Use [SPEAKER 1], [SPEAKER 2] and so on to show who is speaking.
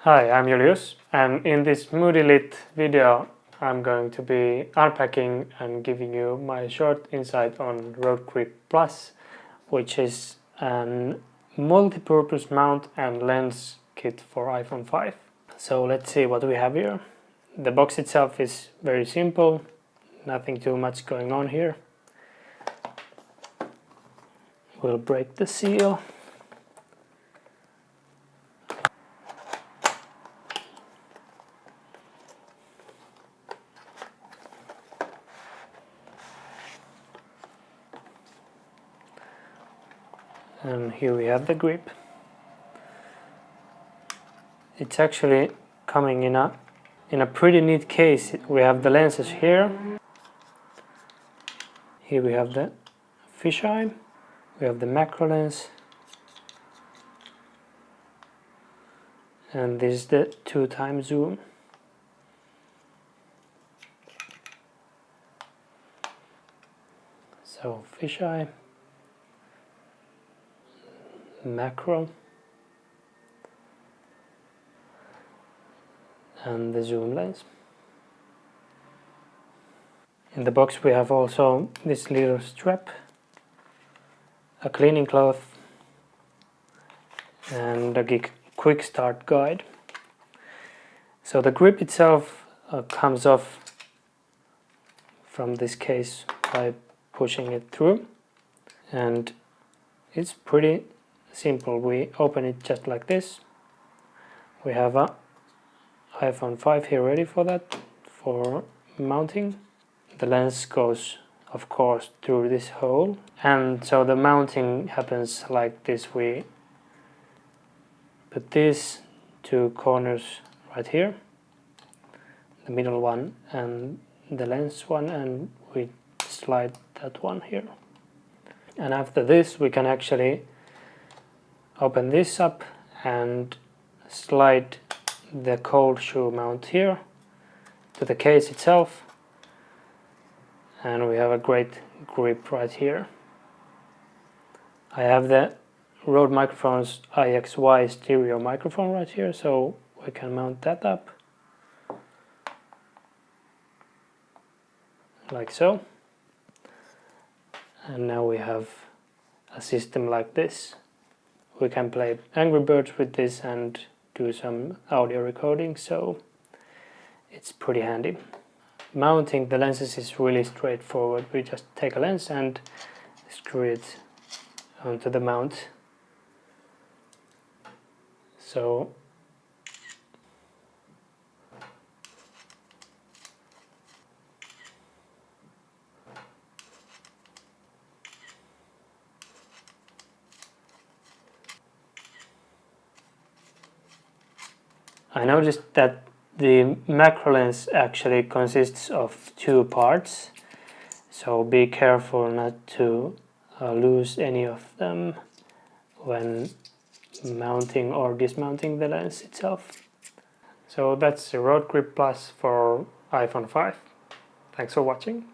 [SPEAKER 1] Hi, I'm Julius, and in this moody lit video I'm going to be unpacking and giving you my short insight on RØDEGrip Plus, which is a multi-purpose mount and lens kit for iPhone 5. So let's see what we have here. The box itself is very simple, nothing too much going on here. We'll break the seal. And here we have the grip. It's actually coming in a pretty neat case. We have the lenses here. Here we have the fisheye. We have the macro lens. And this is the 2x zoom. So fisheye, macro, and the zoom lens. In the box we have also this little strap, a cleaning cloth, and a quick start guide. So the grip itself comes off from this case by pushing it through, and it's pretty simple. We open it just like this. We have a iPhone 5 here ready for that, for mounting. The lens goes of course through this hole, and so the mounting happens like this. We put these two corners right here, the middle one and the lens one, and we slide that one here. And after this we can actually open this up and slide the cold shoe mount here to the case itself, and we have a great grip right here. I have the Rode Microphones IXY stereo microphone right here, so we can mount that up like so. And now we have a system like this. We can play Angry Birds with this and do some audio recording, so it's pretty handy. Mounting the lenses is really straightforward. We just take a lens and screw it onto the mount. So I noticed that the macro lens actually consists of two parts, so be careful not to lose any of them when mounting or dismounting the lens itself. So that's the RØDEGrip Plus for iPhone 5. Thanks for watching.